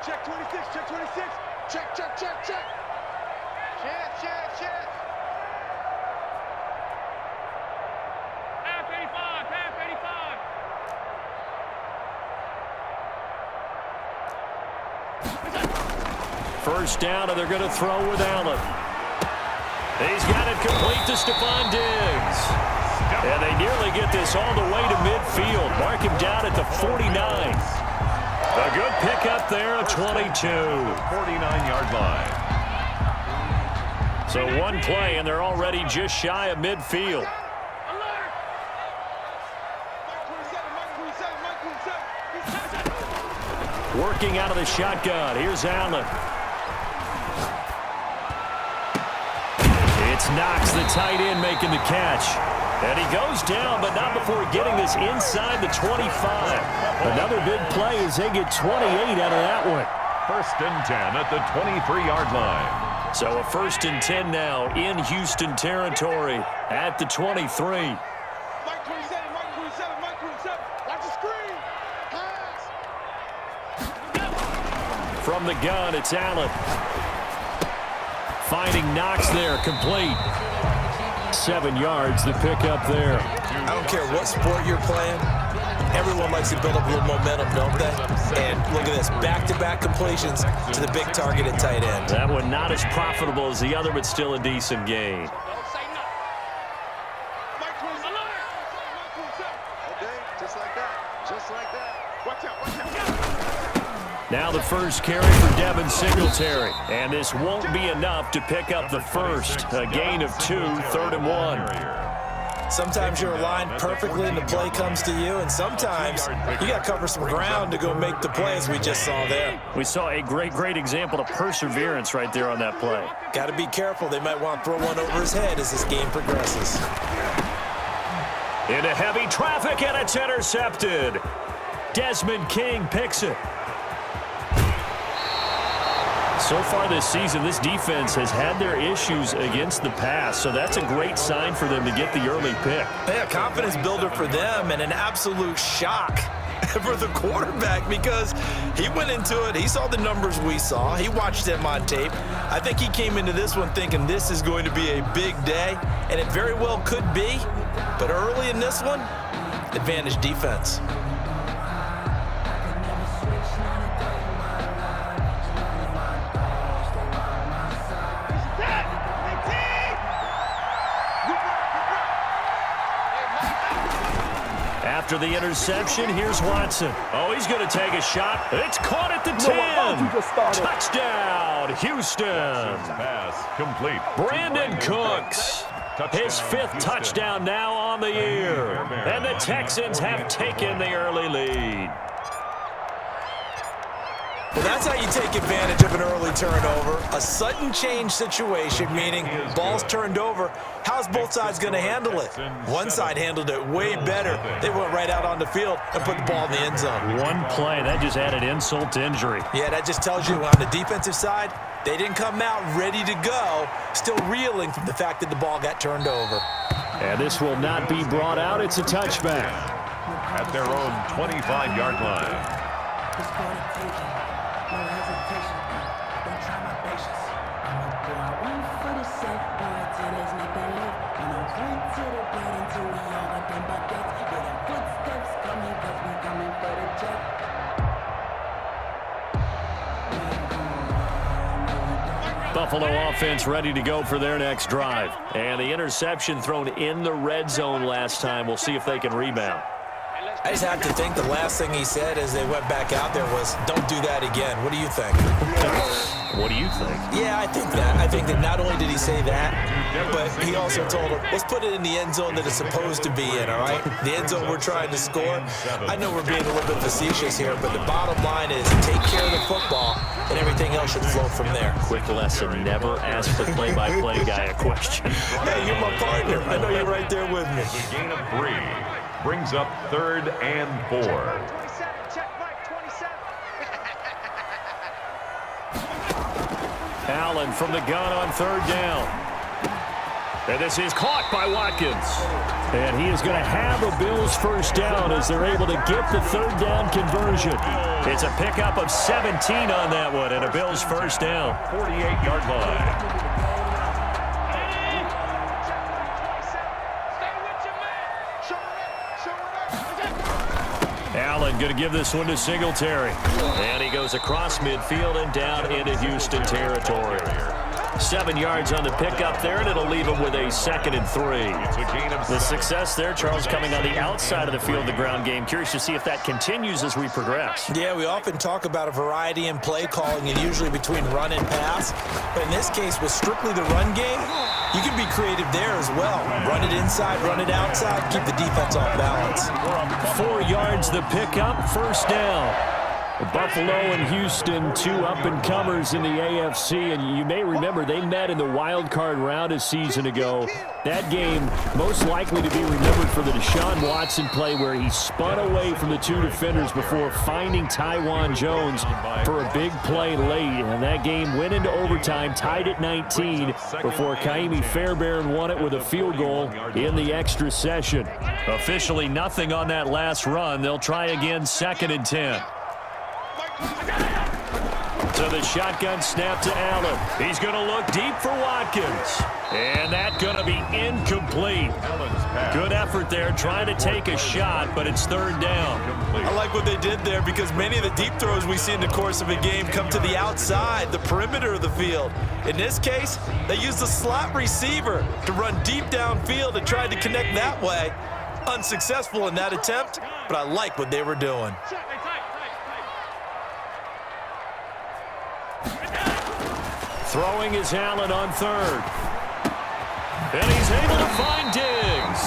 Check 26, check 26. Check, check, check, check. Check, check, check. Half 85, half 85. First down, and they're going to throw with Allen. He's got it complete to Stephon Diggs. And they nearly get this all the way to midfield. Mark him down at the 49. A good pickup there at 22. 49-yard line. So one play, and they're already just shy of midfield. Working out of the shotgun. Here's Allen. It's Knox, the tight end, making the catch. And he goes down, but not before getting this inside the 25. Another big play as they get 28 out of that one. 1st and 10 at the 23-yard line. So a 1st and 10 now in Houston territory at the 23. Mike 27, Mike 27, Mike 27. Watch the screen. Pass. From the gun, it's Allen. Finding Knox there, complete. 7 yards, the pickup there. I don't care what sport you're playing. Everyone likes to build up a little momentum, don't they? And look at this, back-to-back completions to the big target at tight end. That one not as profitable as the other, but still a decent gain. Mike 27. Okay, just like that. Just like that. Watch out, watch out. Now the first carry for Devin Singletary. And this won't be enough to pick up the first. A gain of 2, 3rd and 1. Sometimes you're aligned perfectly and the play comes to you, and sometimes you got to cover some ground to go make the plays we just saw there. We saw a great example of perseverance right there on that play. Got to be careful. They might want to throw one over his head as this game progresses. Into heavy traffic, and it's intercepted. Desmond King picks it. So far this season, this defense has had their issues against the pass, so that's a great sign for them to get the early pick. Yeah, confidence builder for them and an absolute shock for the quarterback because he went into it. He saw the numbers we saw. He watched them on tape. I think he came into this one thinking this is going to be a big day, and it very well could be. But early in this one, advantage defense. After the interception, here's Watson. Oh, he's going to take a shot. It's caught at the 10. Touchdown, Houston. Pass complete. Brandon Cooks. His 5th touchdown now on the year. And the Texans have taken the early lead. Well, that's how you take advantage of an early turnover. A sudden change situation, meaning ball's turned over. How's both sides going to handle it? One side handled it way better. They went right out on the field and put the ball in the end zone. One play, that just added insult to injury. Yeah, that just tells you on the defensive side, they didn't come out ready to go, still reeling from the fact that the ball got turned over. And this will not be brought out. It's a touchback. At their own 25-yard line. Buffalo offense ready to go for their next drive. And the interception thrown in the red zone last time. We'll see if they can rebound. I just have to think the last thing he said as they went back out there was, don't do that again. What do you think? What do you think? Yeah, I think that. I think that not only did he say that, but he also told him, let's put it in the end zone that it's supposed to be in, all right? The end zone we're trying to score. I know we're being a little bit facetious here, but the bottom line is take care of the football, and everything else should flow from there. Quick lesson, never ask the play-by-play guy a question. Hey, you're my partner. I know you're right there with me. The gain of 3 brings up 3rd and 4. 27, check Mike 27. Allen from the gun on 3rd down. And this is caught by Watkins. And he is going to have a Bills first down as they're able to get the 3rd down conversion. It's a pickup of 17 on that one, and a Bills first down. 48-yard line. Allen going to give this one to Singletary. And he goes across midfield and down into Houston territory. 7 yards on the pickup there, and it'll leave him with a 2nd and 3. The success there, Charles, coming on the outside of the field, the ground game. Curious to see if that continues as we progress. Yeah, we often talk about a variety in play calling and usually between run and pass. But in this case, with strictly the run game, you can be creative there as well. Run it inside, run it outside, keep the defense off balance. 4 yards the pickup, first down. Buffalo and Houston, 2 up-and-comers in the AFC, and you may remember they met in the wild card round a season ago. That game most likely to be remembered for the Deshaun Watson play where he spun away from the 2 defenders before finding Taiwan Jones for a big play late, and that game went into overtime, tied at 19, before Kaimi Fairbairn won it with a field goal in the extra session. Officially nothing on that last run. They'll try again, 2nd and 10. So the shotgun snap to Allen. He's going to look deep for Watkins. And that's going to be incomplete. Good effort there trying to take a shot, but it's 3rd down. I like what they did there because many of the deep throws we see in the course of a game come to the outside, the perimeter of the field. In this case, they used the slot receiver to run deep downfield and tried to connect that way. Unsuccessful in that attempt, but I like what they were doing. Throwing is Allen on 3rd. And he's able to find Diggs.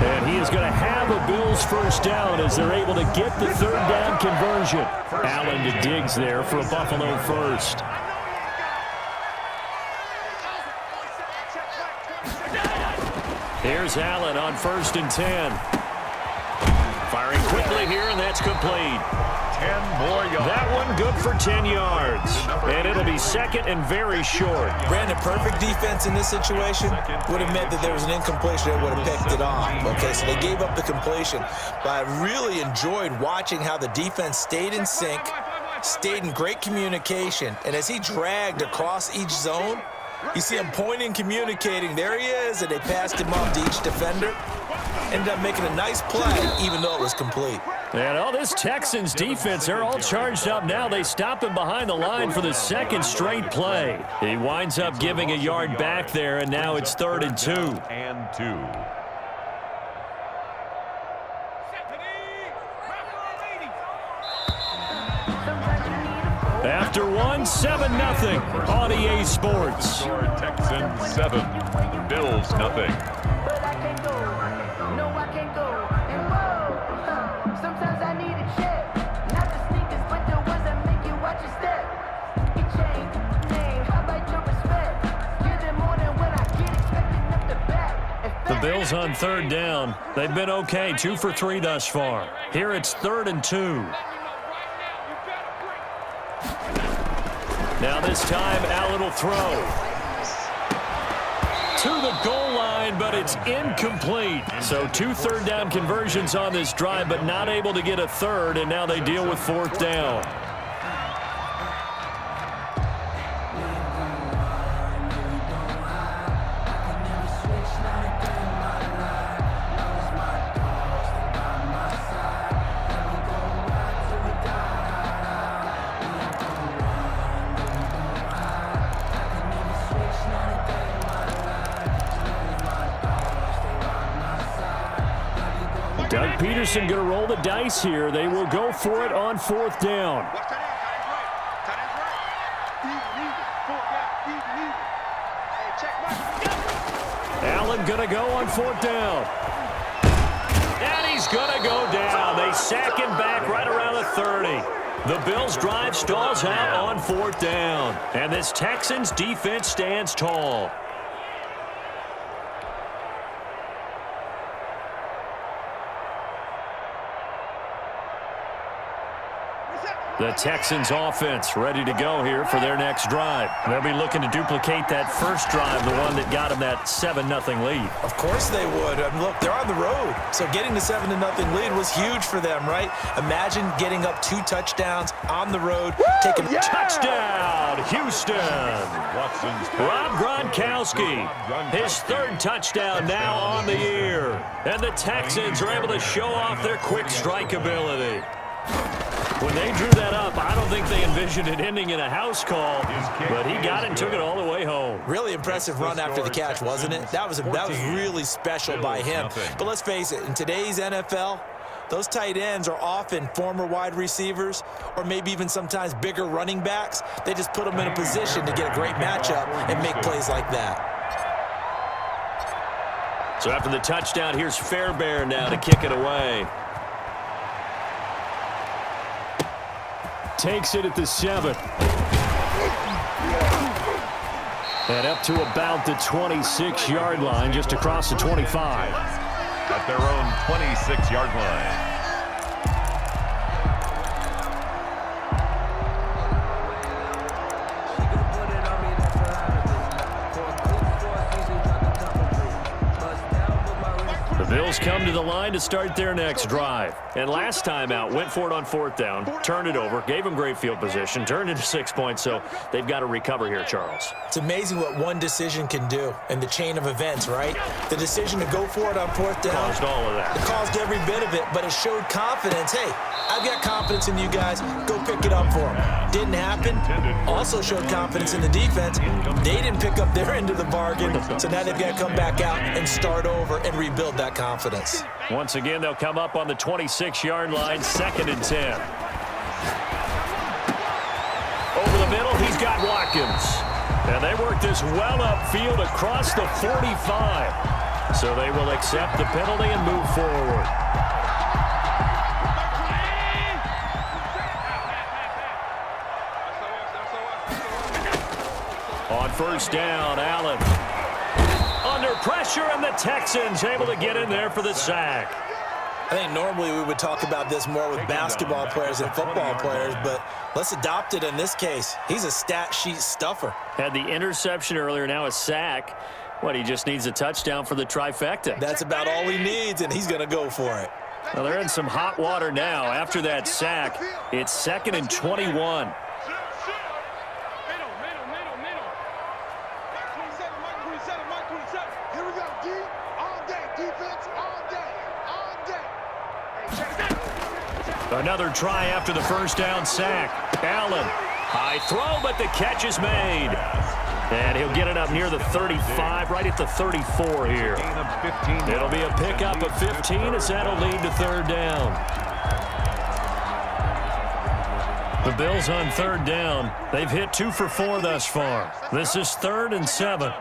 And he is going to have a Bills first down as they're able to get the 3rd down conversion. Allen to Diggs there for a Buffalo first. Here's Allen on 1st and 10. Firing quickly here, and that's complete. 10 more yards. That one good for 10 yards. And it'll be 2nd and very short. Brandon, perfect defense in this situation would have meant that there was an incompletion that would have picked it off. Okay, so they gave up the completion. But I really enjoyed watching how the defense stayed in sync, stayed in great communication. And as he dragged across each zone, you see him pointing, communicating. There he is, and they passed him off to each defender. Ended up making a nice play, even though it was complete. And all this Texans defense, they're all charged up now. They stop him behind the line for the 2nd straight play. He winds up giving a yard back there, and now it's 3rd and 2. And 2. After one, 7-0 on EA Sports. Texans 7, Bills nothing. The Bills on 3rd down. They've been okay, 2 for 3 thus far. Here it's 3rd and 2. Now this time, Allen will throw. To the goal line, but it's incomplete. So 2 3rd down conversions on this drive, but not able to get a 3rd, and now they deal with 4th down. Doug Peterson going to roll the dice here. They will go for it on 4th down. Allen going to go on 4th down. And he's going to go down. They sack him back right around the 30. The Bills drive stalls out on 4th down. And this Texans defense stands tall. The Texans offense ready to go here for their next drive. They'll be looking to duplicate that first drive, the one that got them that 7-0 lead. Of course they would. I mean, look, they're on the road. So getting the 7-0 lead was huge for them, right? Imagine getting up 2 touchdowns on the road, taking a touchdown, Houston. Rob Gronkowski, his 3rd touchdown now on the year. And the Texans are able to show off their quick strike ability. When they drew that up, I don't think they envisioned it ending in a house call, but he got it and took it all the way home. Really impressive run after the catch, wasn't it? That was really special by him. But let's face it, in today's NFL, those tight ends are often former wide receivers or maybe even sometimes bigger running backs. They just put them in a position to get a great matchup and make plays like that. So after the touchdown, here's Fairbairn now to kick it away. Takes it at the 7. And up to about the 26-yard line, just across the 25. At their own 26-yard line. The Bills come to the line to start their next drive. And last time out, went for it on 4th down, turned it over, gave them great field position, turned into 6 points, so they've got to recover here, Charles. It's amazing what one decision can do in the chain of events, right? The decision to go for it on 4th down. Caused all of that. It caused every bit of it, but it showed confidence. Hey, I've got confidence in you guys. Go pick it up for them. Didn't happen. Also showed confidence in the defense. They didn't pick up their end of the bargain, so now they've got to come back out and start over and rebuild that confidence. Once again, they'll come up on the 26-yard line, 2nd and 10. Over the middle, he's got Watkins. And they work this well upfield across the 45. So they will accept the penalty and move forward. On 1st down, Allen. Under pressure, and the Texans able to get in there for the sack. I think normally we would talk about this more with basketball players and football players, but let's adopt it in this case. He's a stat sheet stuffer. Had the interception earlier, now a sack. What, he just needs a touchdown for the trifecta. That's about all he needs, and he's going to go for it. Well, they're in some hot water now. After that sack, it's 2nd and 21. Another try after the 1st down sack. Allen, high throw, but the catch is made. And he'll get it up near the 35, right at the 34 here. It'll be a pickup of 15 as that'll lead to 3rd down. The Bills on 3rd down. They've hit 2 for 4 thus far. This is 3rd and 7.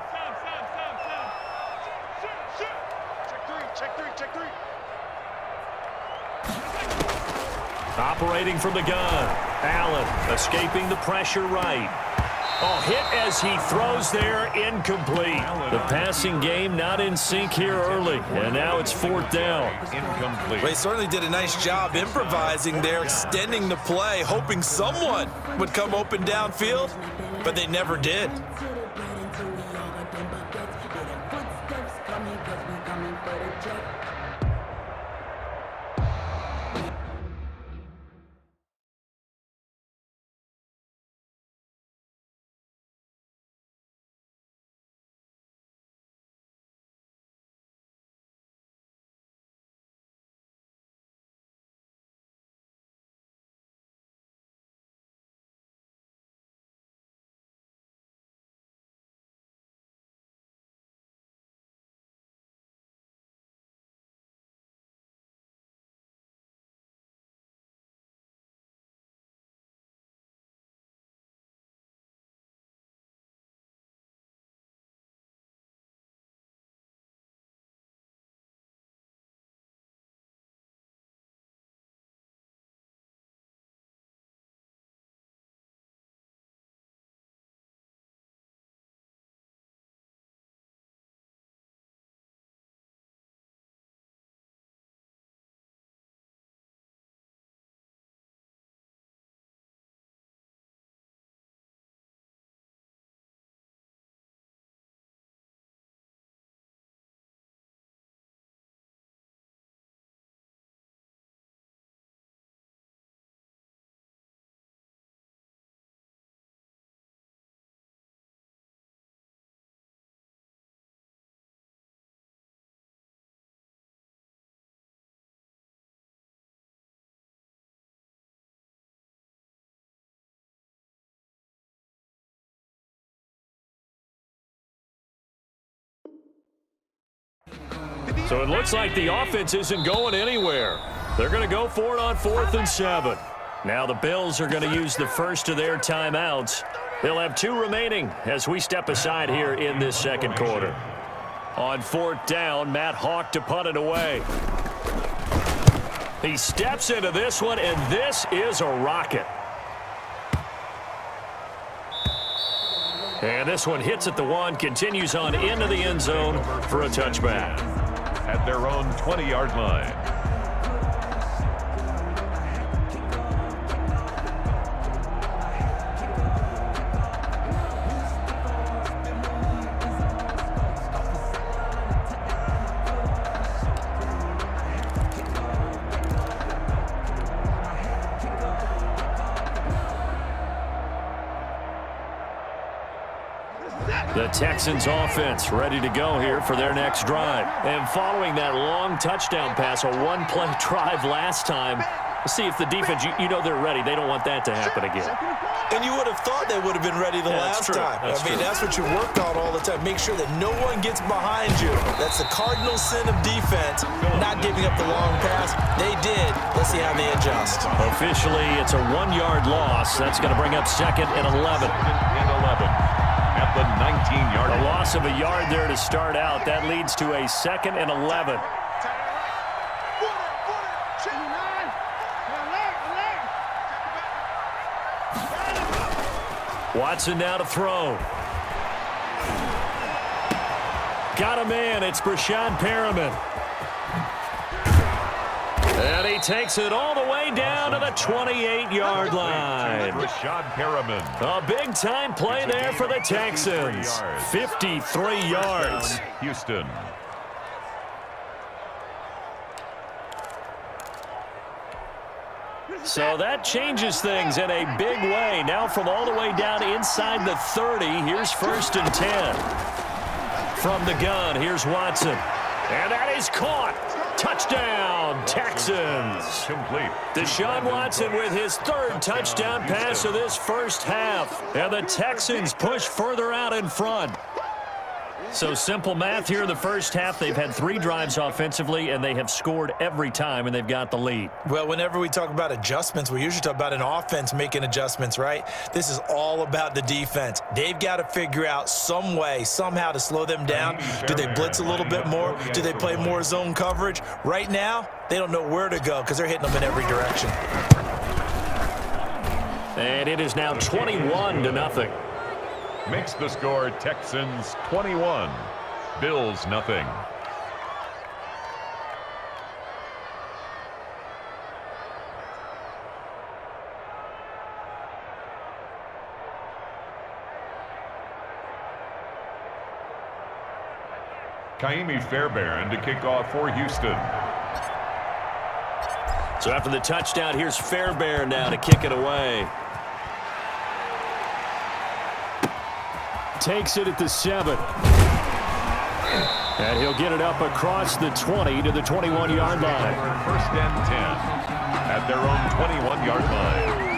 Operating from the gun. Allen escaping the pressure right. Oh, hit as he throws there, incomplete. The passing game not in sync here early, and now it's 4th down. Incomplete. Well, he certainly did a nice job improvising there, extending the play, hoping someone would come open downfield, but they never did. So it looks like the offense isn't going anywhere. They're going to go for it on 4th and 7. Now the Bills are going to use the first of their timeouts. They'll have 2 remaining as we step aside here in this second quarter. On 4th down, Matt Hawk to punt it away. He steps into this one, and this is a rocket. And this one hits at the 1, continues on into the end zone for a touchback. At their own 20-yard line. The Texans offense ready to go here for their next drive. And following that long touchdown pass, a one-play drive last time, see if the defense, you know they're ready. They don't want that to happen again. And you would have thought they would have been ready the last time. That's what you worked on all the time. Make sure that no one gets behind you. That's the cardinal sin of defense, not giving up the long pass. They did. Let's see how they adjust. Officially, it's a 1-yard loss. That's going to bring up 2nd and 11. 2nd and 11 at the 19-yard line. A loss of a yard there to start out. That leads to a 2nd and 11. Watson now to throw. Got a man. It's Brashad Perriman. And he takes it all the way down to the 28-yard line. Brashad Perriman. A big-time play there for the Texans. 53 yards. Houston. So that changes things in a big way. Now from all the way down inside the 30, here's 1st and 10. From the gun, here's Watson. And that is caught. Touchdown, Texans. Complete. Deshaun Watson with his 3rd touchdown pass of this first half. And the Texans push further out in front. So simple math here in the first half. They've had 3 drives offensively, and they have scored every time, and they've got the lead. Well, whenever we talk about adjustments, we usually talk about an offense making adjustments, right? This is all about the defense. They've got to figure out some way, somehow to slow them down. Do they blitz a little bit more? Do they play more zone coverage? Right now, they don't know where to go because they're hitting them in every direction. And it is now 21-0. Makes the score Texans 21, Bills nothing. Kaimi Fairbairn to kick off for Houston. So after the touchdown, here's Fairbairn now to kick it away. Takes it at the 7. And he'll get it up across the 20 to the 21-yard line. 1st and 10 at their own 21-yard line.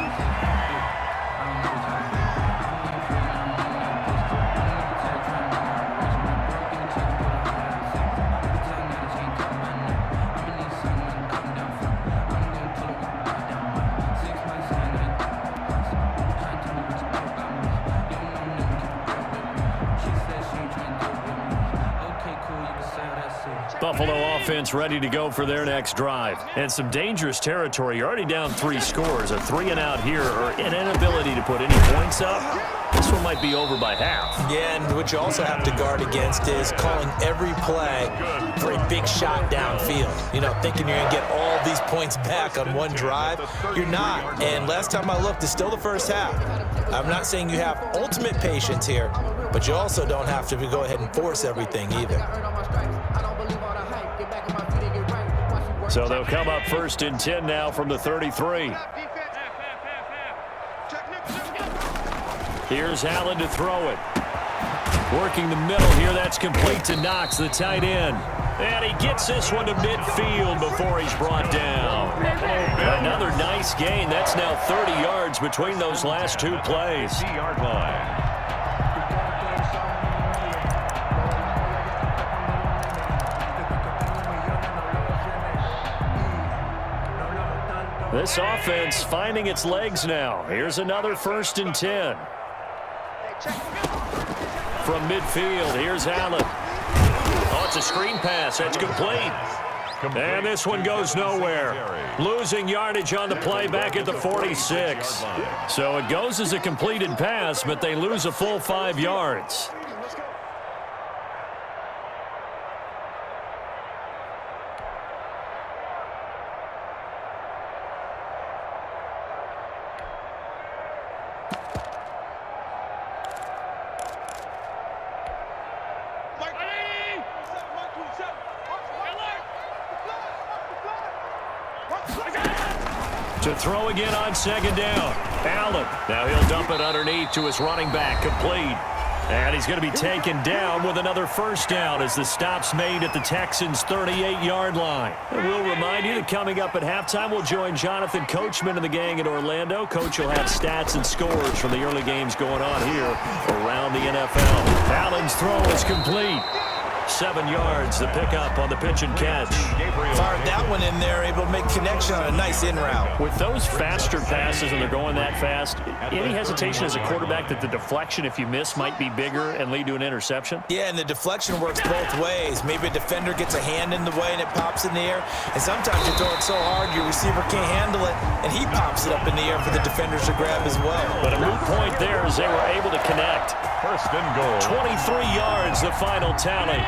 Buffalo offense ready to go for their next drive. And some dangerous territory. You're already down 3 scores. A 3-and-out here or an inability to put any points up. This one might be over by half. Yeah, and what you also have to guard against is calling every play for a big shot downfield. You know, thinking you're going to get all these points back on one drive. You're not. And last time I looked, it's still the first half. I'm not saying you have ultimate patience here, but you also don't have to go ahead and force everything either. So they'll come up 1st and 10 now from the 33. Here's Allen to throw it. Working the middle here. That's complete to Knox, the tight end. And he gets this one to midfield before he's brought down. Another nice gain. That's now 30 yards between those last 2 plays. 50-yard line. This offense finding its legs now. Here's another 1st and 10. From midfield, here's Allen. Oh, it's a screen pass. That's complete. And this one goes nowhere. Losing yardage on the play back at the 46. So it goes as a completed pass, but they lose a full 5 yards. To throw again on 2nd down. Allen. Now he'll dump it underneath to his running back. Complete. And he's going to be taken down with another 1st down as the stop's made at the Texans' 38-yard line. And we'll remind you that coming up at halftime, we'll join Jonathan Coachman and the gang in Orlando. Coach will have stats and scores from the early games going on here around the NFL. Allen's throw is complete. 7 yards, the pickup on the pitch and catch. Fired that one in there, able to make connection on a nice in route. With those faster passes and they're going that fast, any hesitation as a quarterback that the deflection, if you miss, might be bigger and lead to an interception? Yeah, and the deflection works both ways. Maybe a defender gets a hand in the way and it pops in the air. And sometimes you throw it so hard your receiver can't handle it, and he pops it up in the air for the defenders to grab as well. But a moot point there as they were able to connect. 1st and goal. 23 yards, the final tally.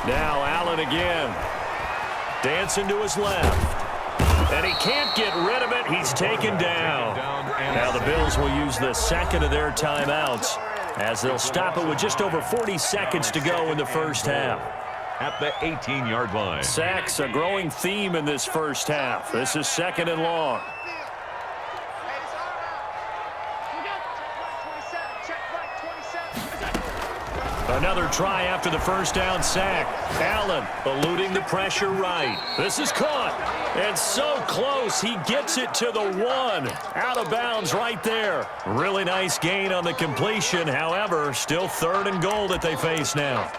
Now Allen again. Dancing to his left. And he can't get rid of it. He's taken down. Now the Bills will use the 2nd of their timeouts as they'll stop it with just over 40 seconds to go in the 1st half. At the 18-yard line. Sacks, a growing theme in this 1st half. This is 2nd and long. Another try after the 1st down sack. Allen eluding the pressure right. This is caught. And so close, he gets it to the 1. Out of bounds right there. Really nice gain on the completion. However, still 3rd and goal that they face now.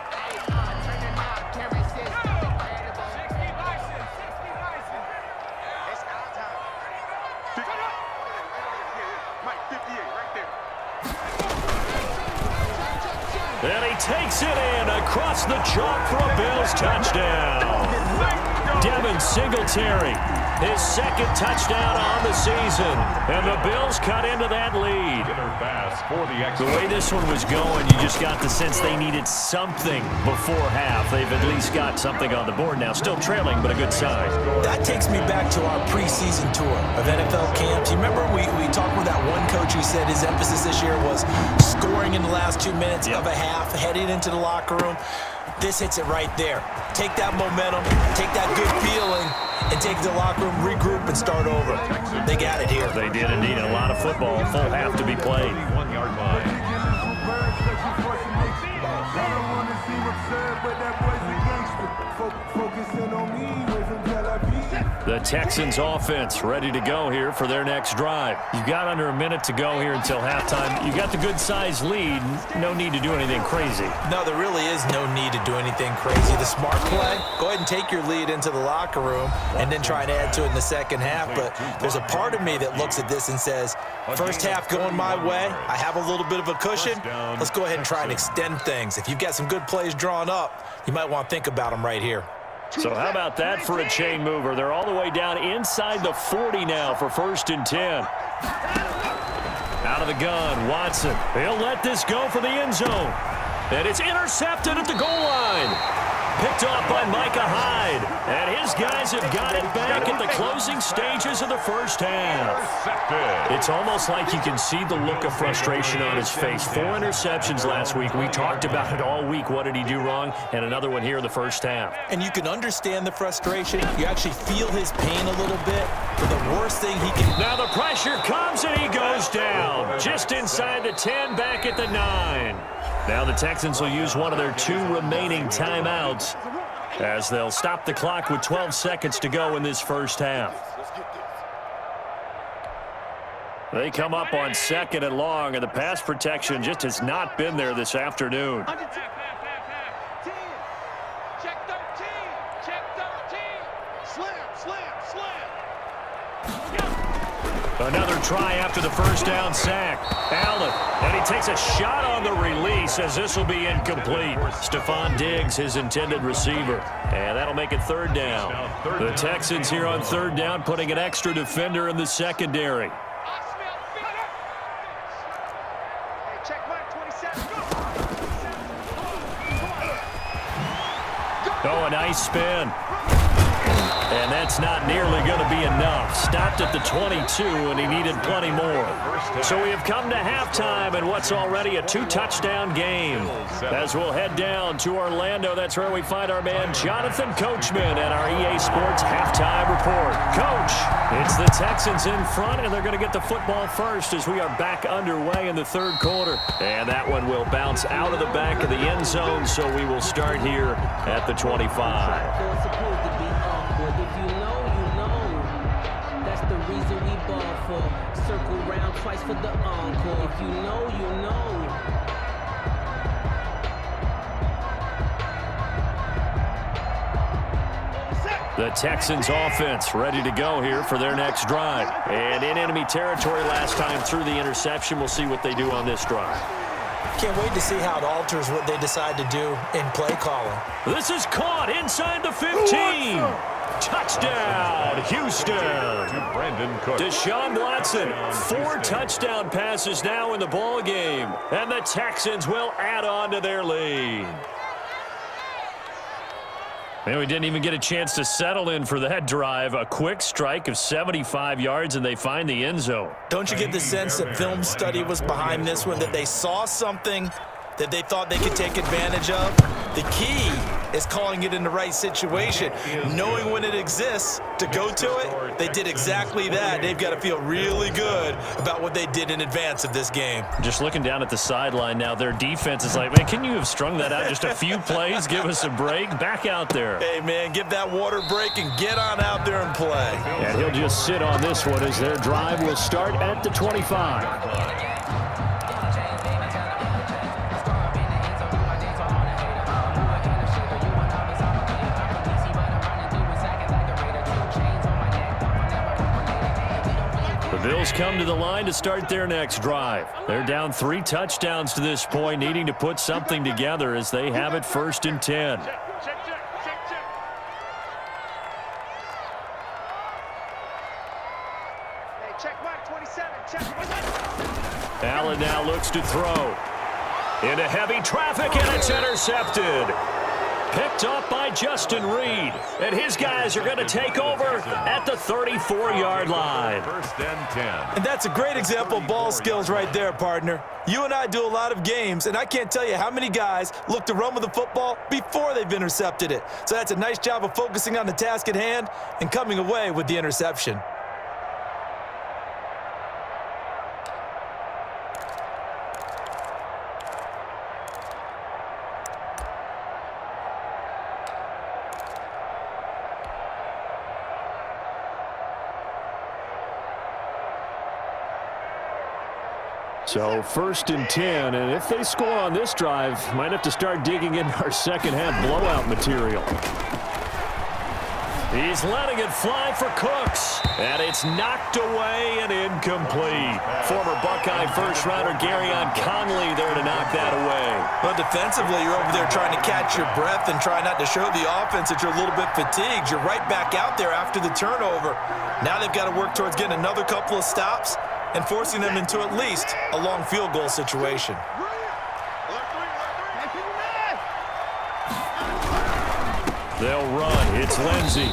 And he takes it in across the chalk for a Bills touchdown. Devin Singletary, his 2nd touchdown on the season. And the Bills cut into that lead. The way this one was going, you just got the sense they needed something before half. They've at least got something on the board now. Still trailing, but a good sign. That takes me back to our preseason tour of NFL camps. You remember we talked with that one coach who said his emphasis this year was scoring in the last 2 minutes of a half, heading into the locker room. This hits it right there. Take that momentum, take that good feeling, and take the locker room, regroup, and start over. They got it here. They did indeed. A lot of football, full half to be played. 1-yard line. The Texans offense ready to go here for their next drive. You've got under a minute to go here until halftime. You got the good-sized lead. No need to do anything crazy. No, there really is no need to do anything crazy. The smart play, go ahead and take your lead into the locker room and then try and add to it in the 2nd half. But there's a part of me that looks at this and says, 1st half going my way. I have a little bit of a cushion. Let's go ahead and try and extend things. If you've got some good plays drawn up, you might want to think about them right here. So how about that for a chain mover? They're all the way down inside the 40 now for 1st and 10. Out of the gun, Watson. He'll let this go for the end zone. And it's intercepted at the goal line. Picked off by Micah Hyde. And his guys have got it back at the closing stages of the 1st half. It's almost like you can see the look of frustration on his face. 4 interceptions last week. We talked about it all week. What did he do wrong? And another one here in the 1st half. And you can understand the frustration. You actually feel his pain a little bit. But the worst thing he can... Now the pressure comes and he goes down. Just inside the 10, back at the 9. Now the Texans will use one of their 2 remaining timeouts as they'll stop the clock with 12 seconds to go in this 1st half. They come up on 2nd and long, and the pass protection just has not been there this afternoon. Half, half, half, half. 10. Check 13. Check 13. Slam, slam, slam. Another try after the first down sack. Allen, and he takes a shot on the release as this will be incomplete. Stephon Diggs, his intended receiver. And that'll make it 3rd down. The Texans here on 3rd down, putting an extra defender in the secondary. I smell feet. Hey, check Mike 27. Go. Oh, a nice spin. And that's not nearly going to be enough. Stopped at the 22, and he needed plenty more. So we have come to halftime in what's already a 2-touchdown game. As we'll head down to Orlando, that's where we find our man Jonathan Coachman at our EA Sports Halftime Report. Coach, it's the Texans in front, and they're going to get the football first as we are back underway in the 3rd quarter. And that one will bounce out of the back of the end zone, so we will start here at the 25. If you know, you know. That's the reason we ball for. Circle round twice for the encore. If you know, you know. The Texans offense ready to go here for their next drive. And in enemy territory last time through the interception. We'll see what they do on this drive. Can't wait to see how it alters what they decide to do in play calling. This is caught inside the 15. Touchdown, Houston. Brandon Cooks. Deshaun Watson, 4 touchdown passes now in the ball game. And the Texans will add on to their lead. And we didn't even get a chance to settle in for that drive. A quick strike of 75 yards, and they find the end zone. Don't you get the sense that film study was behind this one, that they saw something that they thought they could take advantage of? The key is calling it in the right situation, knowing when it exists to go to it. They did exactly that. They've got to feel really good about what they did in advance of this game. Just looking down at the sideline now, their defense is like, man, can you have strung that out just a few plays? Give us a break. Back out there. Hey, man, give that water break and get on out there and play. And he'll just sit on this one as their drive will start at the 25. Bills come to the line to start their next drive. They're down 3 touchdowns to this point, needing to put something together as they have it 1st and 10. Check, check, check, check. Hey, check Mike 27. Check. Allen now looks to throw. Into heavy traffic, and it's intercepted. Picked up by Justin Reed. And his guys are going to take over at the 34-yard line. 1st and 10. And that's a great example of ball skills right there, partner. You and I do a lot of games, and I can't tell you how many guys look to run with the football before they've intercepted it. So that's a nice job of focusing on the task at hand and coming away with the interception. So 1st and 10, and if they score on this drive, might have to start digging in our second half blowout material. He's letting it fly for Cooks, and it's knocked away and incomplete. Former Buckeye first-rounder Garyon Conley there to knock that away. Well, defensively, you're over there trying to catch your breath and try not to show the offense that you're a little bit fatigued. You're right back out there after the turnover. Now they've got to work towards getting another couple of stops and forcing them into at least a long field goal situation. They'll run. It's Lindsey.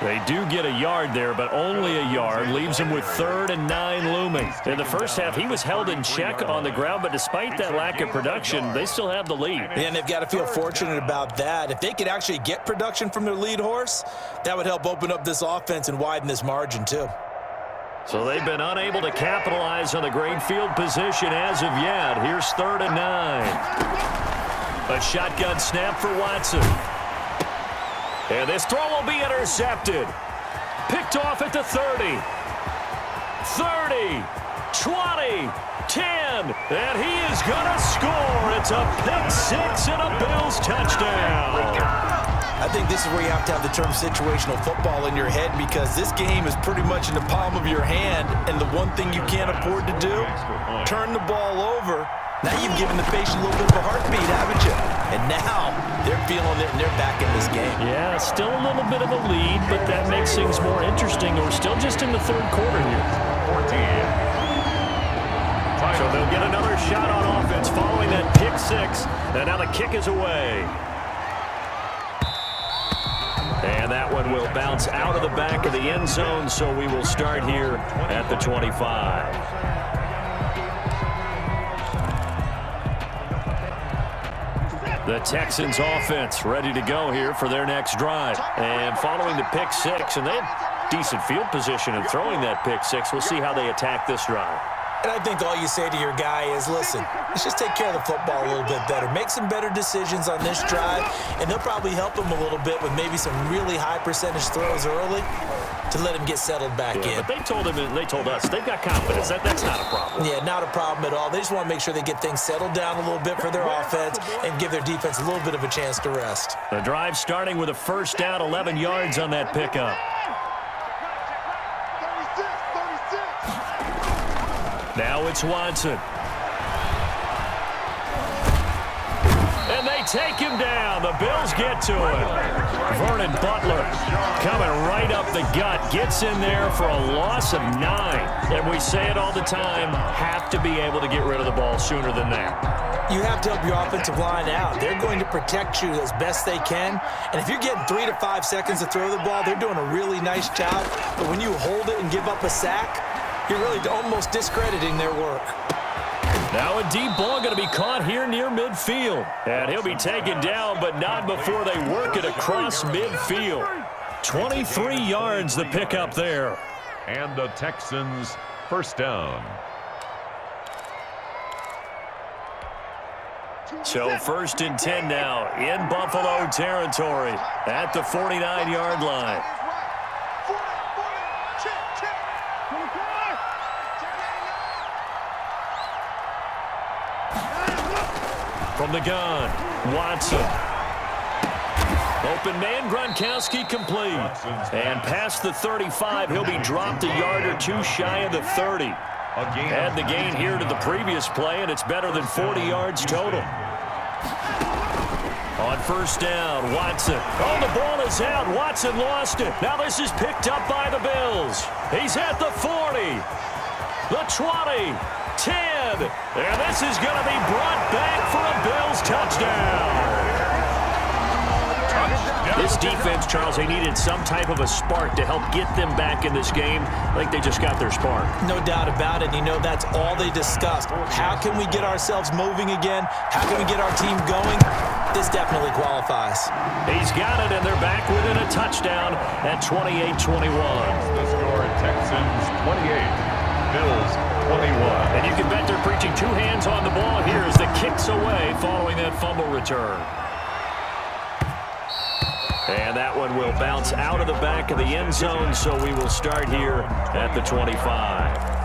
They do get a yard there, but only a yard. Leaves him with 3rd and 9 looming. In the first half, he was held in check on the ground, but despite that lack of production, they still have the lead. And they've got to feel fortunate about that. If they could actually get production from their lead horse, that would help open up this offense and widen this margin too. So they've been unable to capitalize on the great field position as of yet. Here's 3rd and 9. A shotgun snap for Watson. And this throw will be intercepted. Picked off at the 30. 30. 20, 10, and he is going to score. It's a pick six and a Bills touchdown. I think this is where you have to have the term situational football in your head, because this game is pretty much in the palm of your hand, and the one thing you can't afford to do, turn the ball over. Now you've given the patient a little bit of a heartbeat, haven't you? And now they're feeling it, and they're back in this game. Yeah, still a little bit of a lead, but that makes things more interesting. We're still just in the third quarter here. 14. So they'll get another shot on offense following that pick six. And now the kick is away. And that one will bounce out of the back of the end zone, so we will start here at the 25. The Texans offense ready to go here for their next drive. And following the pick six, and they had decent field position in throwing that pick six. We'll see how they attack this drive. And I think all you say to your guy is, listen, let's just take care of the football a little bit better. Make some better decisions on this drive, and they'll probably help him a little bit with maybe some really high percentage throws early to let him get settled back in. But they told him, and they told us, they've got confidence. That's not a problem. Yeah, not a problem at all. They just want to make sure they get things settled down a little bit for their offense and give their defense a little bit of a chance to rest. The drive starting with a first down, 11 yards on that pickup. Now it's Watson. And they take him down. The Bills get to it. Vernon Butler coming right up the gut. Gets in there for a loss of 9. And we say it all the time, have to be able to get rid of the ball sooner than that. You have to help your offensive line out. They're going to protect you as best they can. And if you're getting 3 to 5 seconds to throw the ball, they're doing a really nice job. But when you hold it and give up a sack, you're really almost discrediting their work. Now a deep ball going to be caught here near midfield. And he'll be taken down, but not before they work it across midfield. 23 yards the pickup there. And the Texans first down. So first and 10 now in Buffalo territory at the 49-yard line. From the gun, Watson. Open man, Gronkowski complete. And past the 35, he'll be dropped a yard or two shy of the 30. Add the gain here to the previous play, and it's better than 40 yards total. On first down, Watson. Oh, the ball is out. Watson lost it. Now this is picked up by the Bills. He's at the 40, the 20, 10, and this is going to be brought back for a Bills touchdown. This defense, Charles, they needed some type of a spark to help get them back in this game. I think they just got their spark. No doubt about it. You know, that's all they discussed. How can we get ourselves moving again? How can we get our team going? This definitely qualifies. He's got it, and they're back within a touchdown at 28-21. The score, Texans 28, Bills 21. And you can bet they're preaching two hands on the ball here as the kick's away following that fumble return. And that one will bounce out of the back of the end zone, so we will start here at the 25.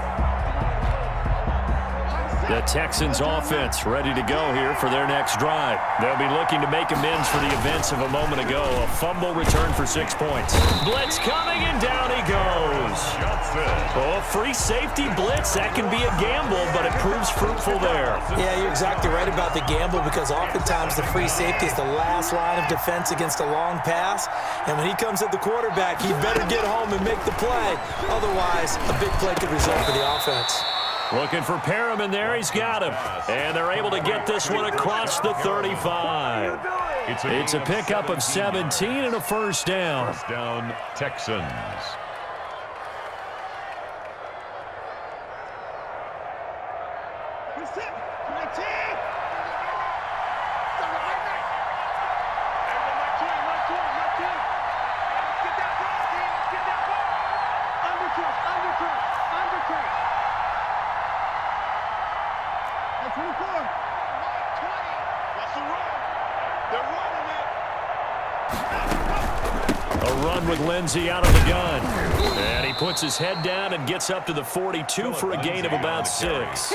The Texans offense ready to go here for their next drive. They'll be looking to make amends for the events of a moment ago. A fumble return for 6 points. Blitz coming, and down he goes. Oh, free safety blitz. That can be a gamble, but it proves fruitful there. Yeah, you're exactly right about the gamble, because oftentimes the free safety is the last line of defense against a long pass. And when he comes at the quarterback, he better get home and make the play. Otherwise, a big play could result for the offense. Looking for Perriman there. He's got him. And they're able to get this one across the 35. It's a pickup of 17 and a first down. First down, Texans. A run with Lindsey out of the gun. And he puts his head down and gets up to the 42 for a gain of about 6.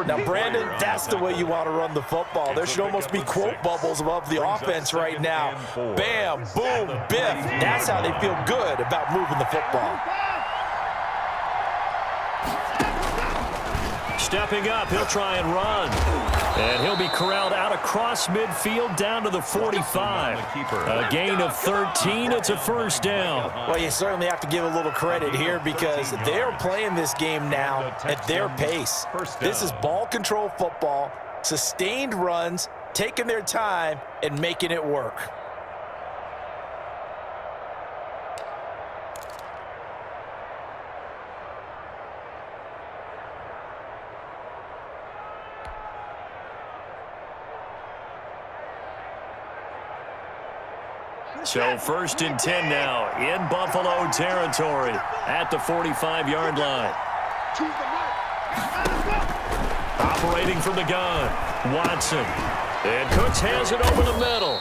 Now, Brandon, that's the way you want to run the football. There should almost be quote bubbles above the offense right now. Bam, boom, biff. That's how they feel good about moving the football. Stepping up, he'll try and run. And he'll be corralled out across midfield down to the 45. A gain of 13. It's a first down. Well, you certainly have to give a little credit here because they're playing this game now at their pace. This is ball control football, sustained runs, taking their time, and making it work. So 1st and 10 now in Buffalo territory at the 45-yard line. Operating from the gun, Watson. And Cooks has it over the middle.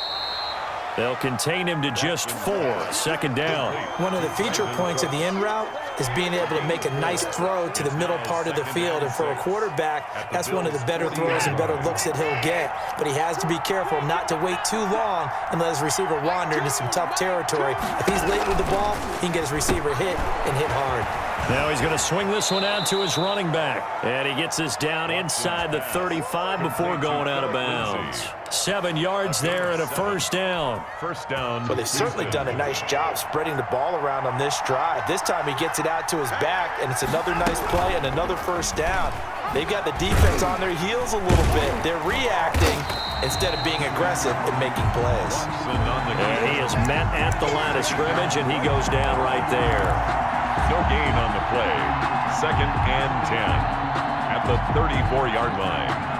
They'll contain him to just 4. 2nd down. One of the feature points of the end route is being able to make a nice throw to the middle part of the field. And for a quarterback, that's one of the better throws and better looks that he'll get. But he has to be careful not to wait too long and let his receiver wander into some tough territory. If he's late with the ball, he can get his receiver hit and hit hard. Now he's going to swing this one out to his running back. And he gets this down inside the 35 before going out of bounds. 7 yards there and a first down. First down. Well, they've certainly done a nice job spreading the ball around on this drive. This time he gets it out to his back, and it's another nice play and another first down. They've got the defense on their heels a little bit. They're reacting instead of being aggressive and making plays. And he is met at the line of scrimmage, and he goes down right there. No gain on the play. 2nd and 10 at the 34-yard line.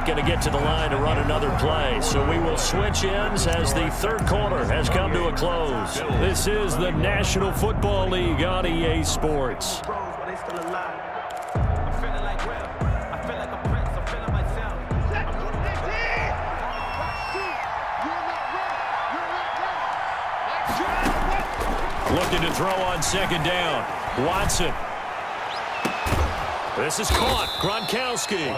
Going to get to the line to run another play. So we will switch ends as the 3rd quarter has come to a close. This is the National Football League on EA Sports. Looking to throw on 2nd down. Watson. This is caught. Gronkowski.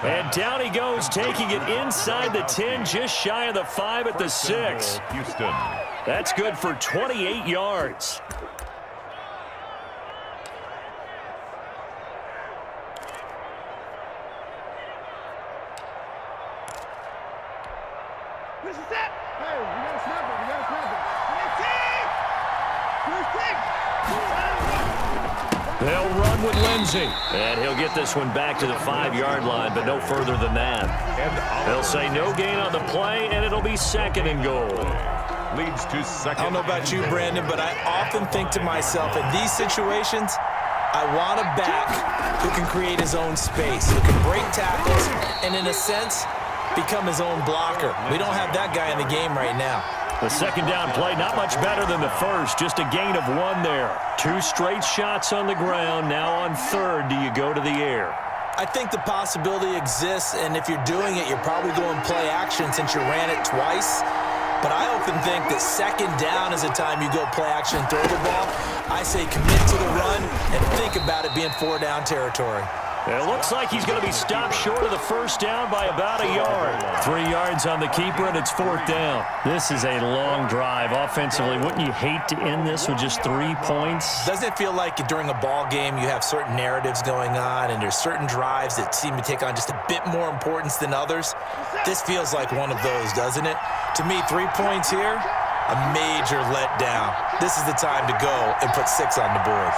And down he goes, taking it inside the 10, just shy of the 5 at the 6. Houston. That's good for 28 yards. This is it. Hey, we got to snap it. We got to snap it. They'll run with Lindsey. And he'll get this one back to the 5-yard line, but no further than that. They'll say no gain on the play, and it'll be 2nd and goal. Leads to 2nd. I don't know about you, Brandon, but I often think to myself, in these situations, I want a back who can create his own space, who can break tackles, and in a sense, become his own blocker. We don't have that guy in the game right now. The 2nd down play, not much better than the first, just a gain of 1 there. 2 straight shots on the ground. Now on 3rd, do you go to the air? I think the possibility exists, and if you're doing it, you're probably going play action since you ran it twice. But I often think that 2nd down is a time you go play action and throw the ball. I say commit to the run and think about it being 4-down territory. It looks like he's going to be stopped short of the first down by about a yard. 3 yards on the keeper, and it's 4th down. This is a long drive offensively. Wouldn't you hate to end this with just 3 points? Doesn't it feel like during a ball game you have certain narratives going on and there's certain drives that seem to take on just a bit more importance than others? This feels like one of those, doesn't it? To me, 3 points here, a major letdown. This is the time to go and put 6 on the board.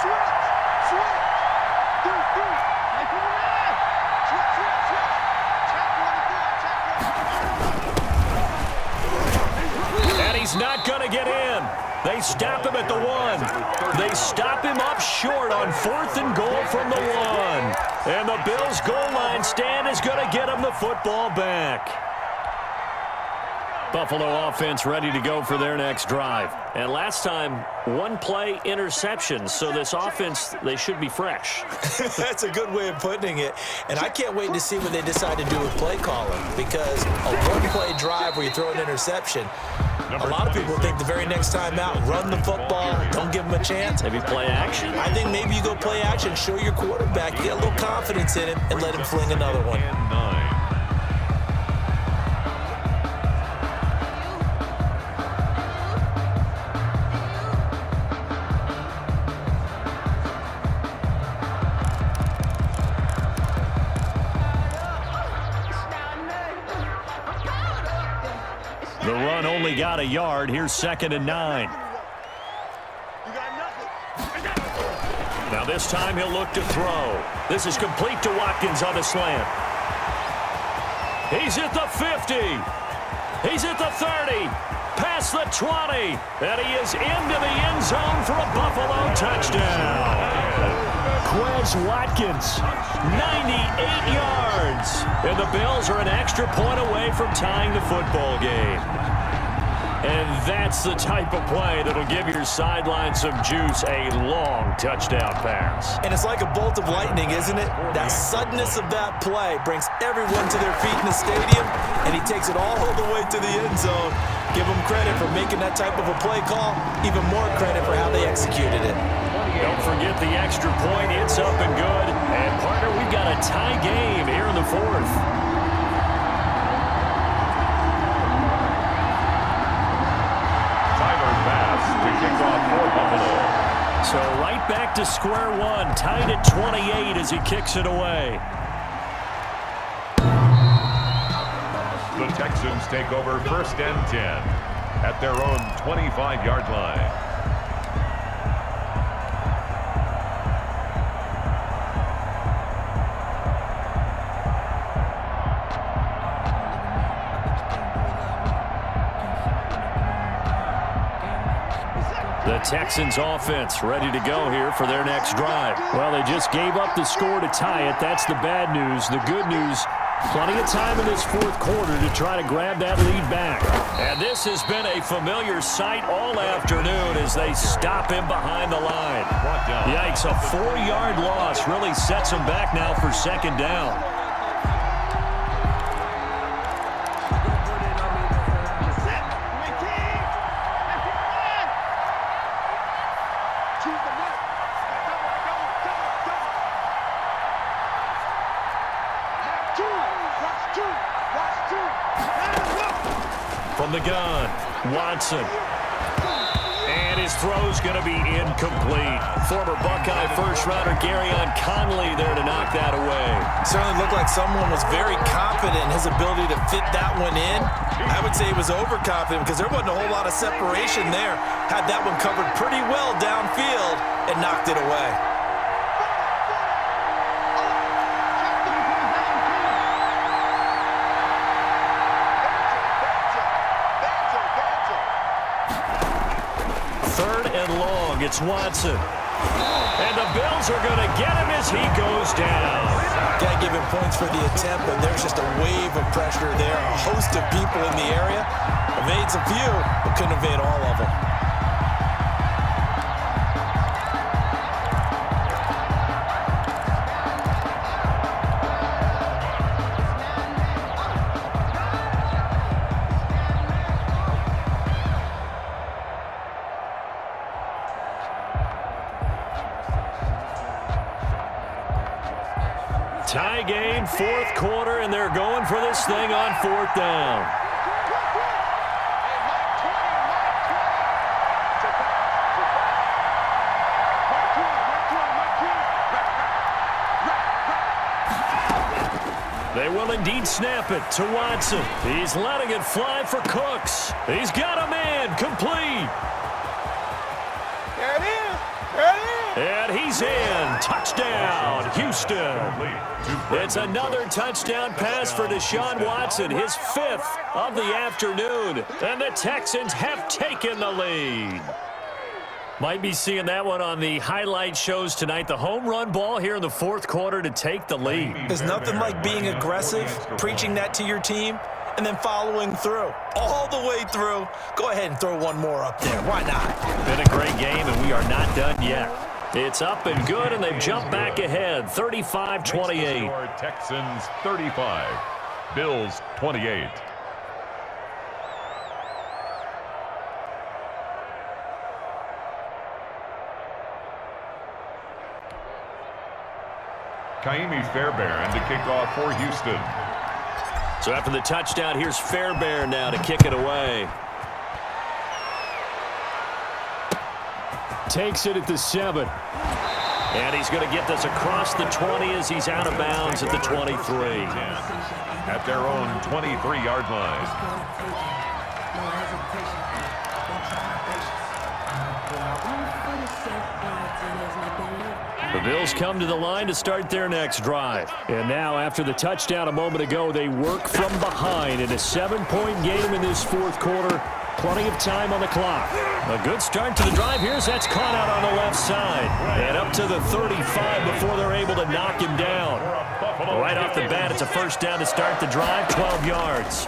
He's not going to get in. They stop him at the 1. They stop him up short on 4th and goal from the 1. And the Bills' goal line stand is going to get him the football back. Buffalo offense ready to go for their next drive. And last time, one-play interception. So this offense, they should be fresh. That's a good way of putting it. And I can't wait to see what they decide to do with play calling, because a one-play drive where you throw an interception, a lot of people think the very next time out, run the football, don't give them a chance. Maybe play action? I think maybe you go play action, show your quarterback, get a little confidence in him, and let him fling another one. And 9. The run only got a yard. Here's 2nd and 9. Now this time he'll look to throw. This is complete to Watkins on the slant. He's at the 50. He's at the 30. Past the 20. And he is into the end zone for a Buffalo touchdown. Quez Watkins, 98 yards. And the Bills are an extra point away from tying the football game. And that's the type of play that'll give your sideline some juice, a long touchdown pass. And it's like a bolt of lightning, isn't it? That suddenness of that play brings everyone to their feet in the stadium, and he takes it all the way to the end zone. Give him credit for making that type of a play call, even more credit for how they executed it. Don't forget the extra point. It's up and good. And, partner, we've got a tie game here in the 4th. To kick off for Buffalo. So right back to square one, tied at 28 as he kicks it away. The Texans take over 1st and 10 at their own 25-yard line. The Texans offense ready to go here for their next drive. Well, they just gave up the score to tie it. That's the bad news. The good news, plenty of time in this 4th quarter to try to grab that lead back. And this has been a familiar sight all afternoon as they stop him behind the line. Yikes, a 4-yard loss really sets him back now for 2nd down. From the gun, Watson. And his throw's going to be incomplete. Former Buckeye first-rounder Garyon Conley there to knock that away. Certainly looked like someone was very confident in his ability to fit that one in. I would say he was overconfident because there wasn't a whole lot of separation there. Had that one covered pretty well downfield and knocked it away. It's Watson. And the Bills are going to get him as he goes down. Got to give him points for the attempt, but there's just a wave of pressure there. A host of people in the area. Evades a few, but couldn't evade all of them. Tie game, 4th quarter, and they're going for this thing on 4th down. They will indeed snap it to Watson. He's letting it fly for Cooks. He's got a man complete. There it is. There it is. And he's in. Touchdown, Houston. It's another touchdown pass for Deshaun Watson, his 5th of the afternoon. And the Texans have taken the lead. Might be seeing that one on the highlight shows tonight. The home run ball here in the 4th quarter to take the lead. There's nothing like being aggressive, preaching that to your team, and then following through all the way through. Go ahead and throw one more up there. Why not? Been a great game, and we are not done yet. It's up and good, and they've jumped back ahead, 35-28. Texans 35, Bills 28. Kaimi Fairbairn to kick off for Houston. So after the touchdown, here's Fairbairn now to kick it away. Takes it at the 7. And he's going to get this across the 20 as he's out of bounds at the 23. At their own 23-yard line. The Bills come to the line to start their next drive. And now, after the touchdown a moment ago, they work from behind in a 7-point game in this fourth quarter. Plenty of time on the clock. A good start to the drive. Here's that's caught out on the left side. And up to the 35 before they're able to knock him down. Right off the bat, it's a first down to start the drive, 12 yards.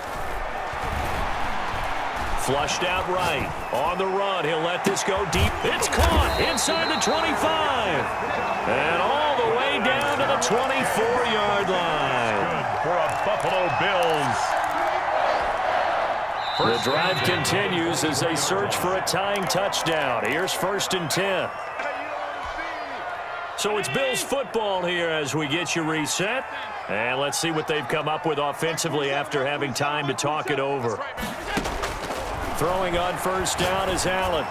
Flushed out right. On the run, he'll let this go deep. It's caught inside the 25. And all the way down to the 24-yard line. Good for a Buffalo Bills. The drive continues as they search for a tying touchdown. Here's 1st and 10. So it's Bills football here as we get you reset. And let's see what they've come up with offensively after having time to talk it over. Throwing on first down is Allen.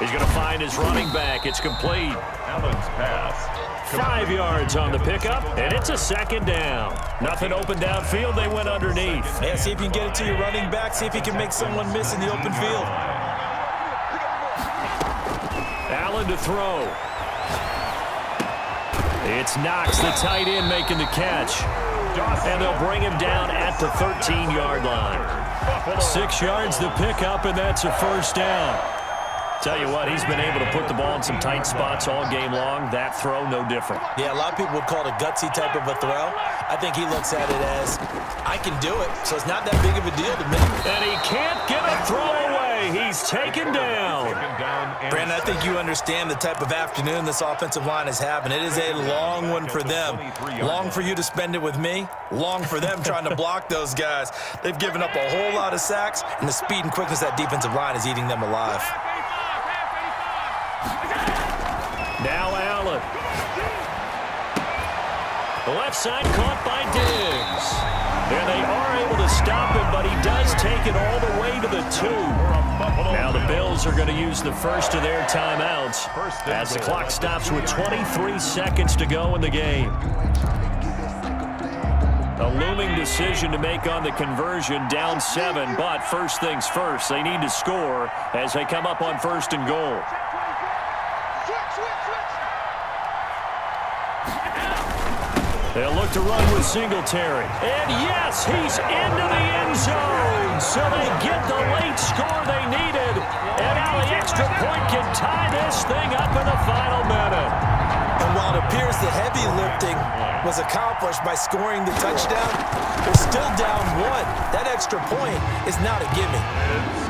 He's going to find his running back. It's complete. Allen's pass. 5 yards on the pickup, and it's a second down. Nothing open downfield. They went underneath. Yeah, see if you can get it to your running back. See if you can make someone miss in the open field. Allen to throw. It's Knox, the tight end, making the catch. And they'll bring him down at the 13-yard line. 6 yards the pickup, and that's a first down. Tell you what, he's been able to put the ball in some tight spots all game long. That throw, no different. Yeah, a lot of people would call it a gutsy type of a throw. I think he looks at it as, I can do it, so it's not that big of a deal to me. And he can't get a throw away. He's taken down. Brandon, I think you understand the type of afternoon this offensive line is having. It is a long one for them. Long for you to spend it with me. Long for them trying to block those guys. They've given up a whole lot of sacks, and the speed and quickness of that defensive line is eating them alive. Now Allen. The left side caught by Diggs. And they are able to stop him, but he does take it all the way to the 2. Now the Bills are going to use the first of their timeouts as the clock stops with 23 seconds to go in the game. A looming decision to make on the conversion, down 7, but first things first, they need to score as they come up on 1st and goal. They'll look to run with Singletary. And yes, he's into the end zone. So they get the late score they needed. And now the extra point can tie this thing up in the final minute. And while it appears the heavy lifting was accomplished by scoring the touchdown, they're still down 1. That extra point is not a gimme.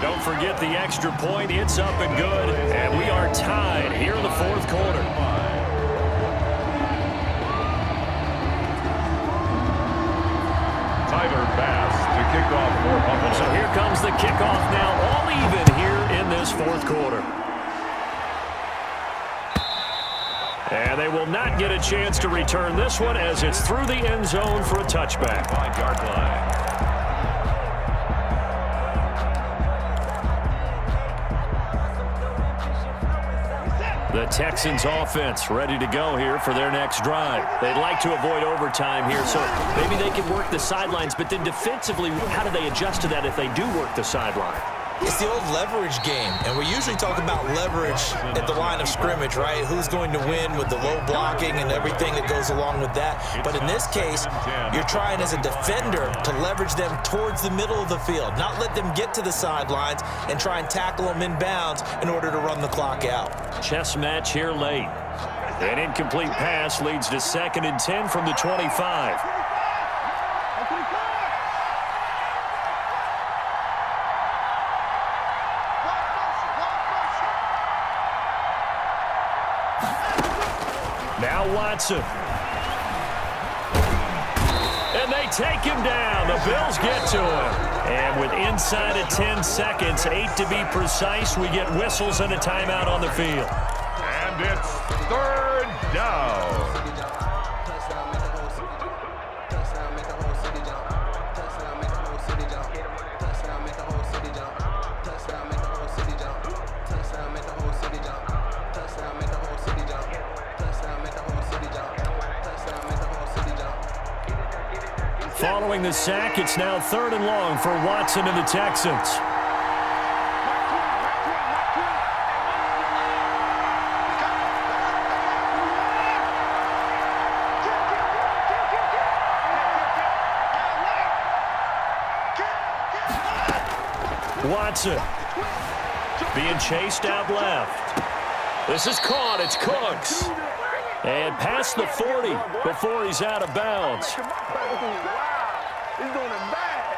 Don't forget the extra point. It's up and good. And we are tied here in the fourth quarter. Tyler Bass to kick off for Buffalo. So here comes the kickoff now, all even here in this fourth quarter. And they will not get a chance to return this one as it's through the end zone for a touchback. 5-yard line. The Texans offense ready to go here for their next drive. They'd like to avoid overtime here, so maybe they can work the sidelines, but then defensively, how do they adjust to that if they do work the sideline? It's the old leverage game, and we usually talk about leverage at the line of scrimmage, right? Who's going to win with the low blocking and everything that goes along with that. But in this case, you're trying as a defender to leverage them towards the middle of the field, not let them get to the sidelines and try and tackle them in bounds in order to run the clock out. Chess match here late. An incomplete pass leads to 2nd and 10 from the 25. Now Watson. And they take him down. The Bills get to him. And with inside of 10 seconds, 8 to be precise, we get whistles and a timeout on the field. And it's third down. Following the sack, it's now 3rd and long for Watson and the Texans. Watson being chased out left. This is caught. It's Cooks. And past the 40 before he's out of bounds. He's doing it bad.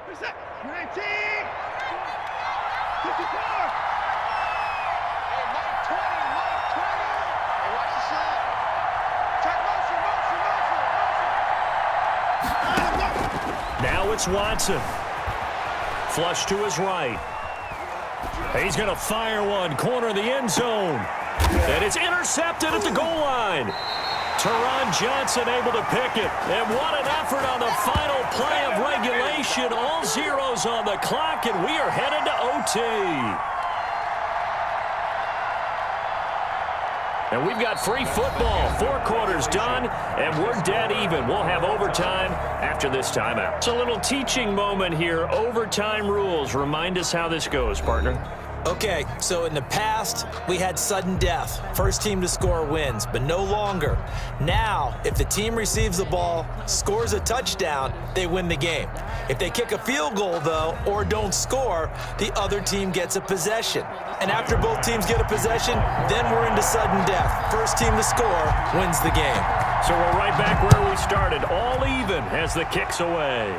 What's that? 19! 54! Hey, Mike 20, Mike 20. Hey, watch the slide. Check motion. Now it's Watson. Flush to his right. He's going to fire one. Corner of the end zone. And it's intercepted at the goal line. Teron Johnson able to pick it. And what an effort on the final play of regulation. All zeros on the clock, and we are headed to OT. And we've got free football. 4 quarters done, and we're dead even. We'll have overtime after this timeout. It's a little teaching moment here. Overtime rules. Remind us how this goes, partner. Okay, so in the past, we had sudden death. First team to score wins, but no longer. Now, if the team receives the ball, scores a touchdown, they win the game. If they kick a field goal, though, or don't score, the other team gets a possession. And after both teams get a possession, then we're into sudden death. First team to score wins the game. So we're right back where we started, all even as the kick's away.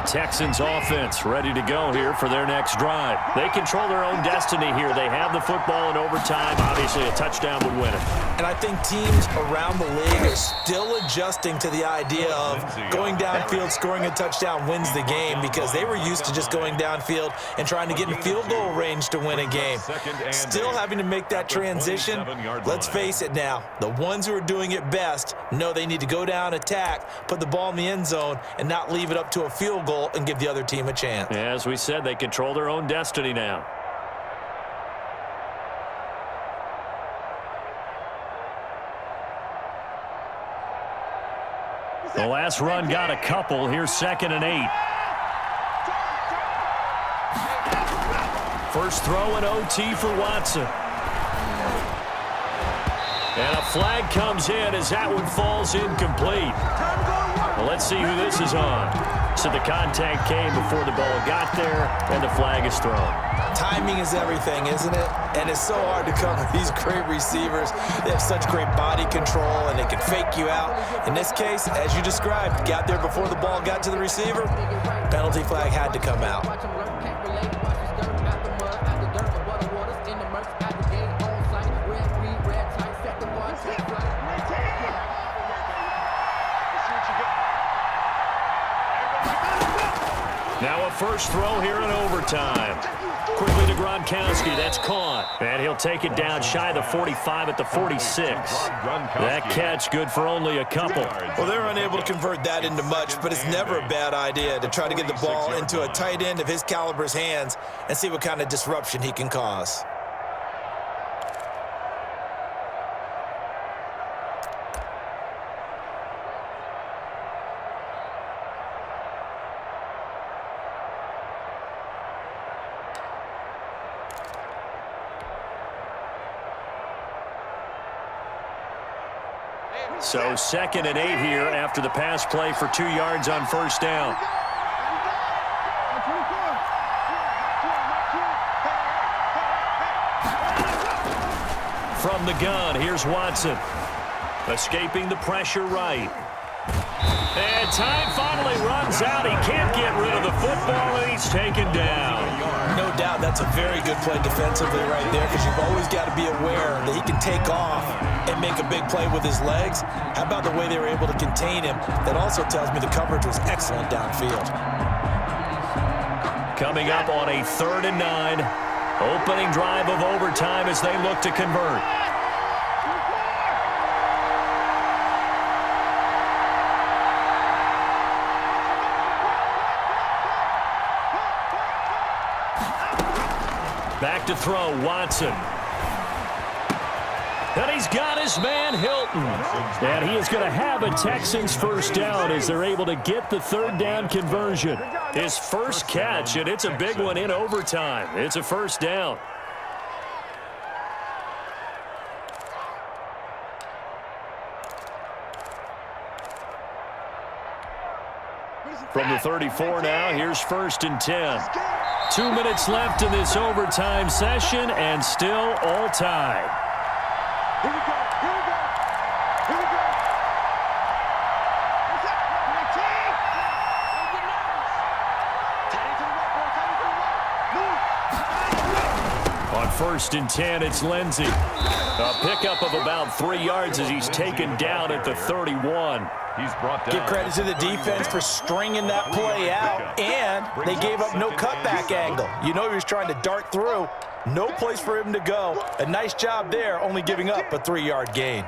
Texans offense ready to go here for their next drive. They control their own destiny here. They have the football in overtime. Obviously, a touchdown would win it. And I think teams around the league are still adjusting to the idea of going downfield, scoring a touchdown wins the game, because they were used to just going downfield and trying to get in field goal range to win a game. Still having to make that transition. Let's face it now, the ones who are doing it best know they need to go down, attack, put the ball in the end zone, and not leave it up to a field goal and give the other team a chance. As we said, they control their own destiny now. The last run got a couple. Here's 2nd and 8. First throw in OT for Watson. And a flag comes in as that one falls incomplete. Well, let's see who this is on. So the contact came before the ball got there, and the flag is thrown. Timing is everything, isn't it? And it's so hard to cover these great receivers. They have such great body control, and they can fake you out. In this case, as you described, got there before the ball got to the receiver. Penalty flag had to come out. Now a first throw here in overtime. Quickly to Gronkowski. That's caught. And he'll take it down shy of the 45 at the 46. That catch good for only a couple. Well, they're unable to convert that into much, but it's never a bad idea to try to get the ball into a tight end of his caliber's hands and see what kind of disruption he can cause. So 2nd and 8 here after the pass play for 2 yards on first down. From the gun, here's Watson. Escaping the pressure right. And time finally runs out. He can't get rid of the football, and he's taken down. No doubt that's a very good play defensively right there, because you've always got to be aware that he can take off and make a big play with his legs. How about the way they were able to contain him? That also tells me the coverage was excellent downfield. Coming up on a 3rd and 9. Opening drive of overtime as they look to convert. Back to throw, Watson. And he's got his man, Hilton. And he is going to have a Texans first down as they're able to get the 3rd down conversion. His first catch, and it's a big one in overtime. It's a first down. From the 34 now, here's 1st and 10. 2 minutes left in this overtime session, and still all tied. Here we go. Here we go. Here we go. What's up? 19. On 1st and 10, it's Lindsey. A pickup of about 3 yards as he's taken down at the 31. He's brought down. Give credit to the defense for stringing that play out, and they gave up no cutback angle. You know he was trying to dart through. No place for him to go. A nice job there, only giving up a 3-yard gain.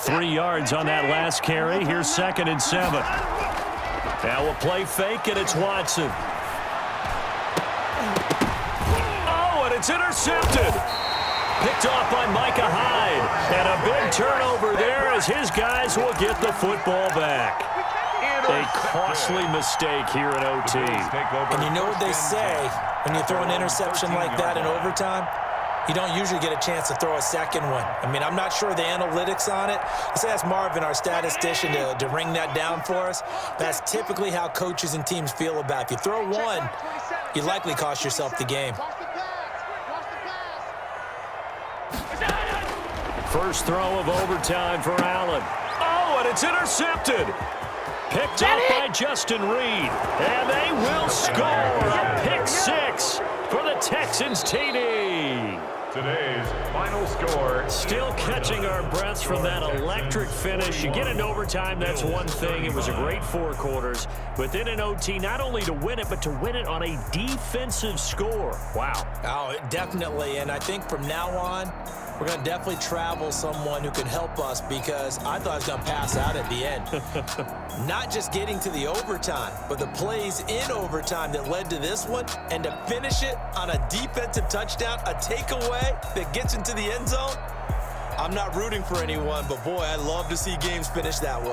Three yards on that last carry. Here's 2nd and 7. Now a play fake, and it's Watson. Oh, and it's intercepted. Picked off by Micah Hyde. And a big turnover there as his guys will get the football back. A costly mistake here in OT. And you know what they say, when you throw an interception like that in overtime, you don't usually get a chance to throw a second one. I mean, I'm not sure the analytics on it. Let's ask Marvin, our statistician, to ring that down for us. That's typically how coaches and teams feel about it. If you throw one, you likely cost yourself the game. First throw of overtime for Allen. Oh, and it's intercepted. Picked up by Justin Reed. And they will score a pick 6 for the Texans TD. Today's final score. Still catching our breaths from that electric finish. You get into overtime, that's one thing. It was a great 4 quarters. But then in OT, not only to win it, but to win it on a defensive score. Wow. Oh, definitely. And I think from now on, we're going to definitely travel someone who can help us, because I thought I was going to pass out at the end. Not just getting to the overtime, but the plays in overtime that led to this one, and to finish it on a defensive touchdown, a takeaway that gets into the end zone. I'm not rooting for anyone, but boy, I love to see games finish that way.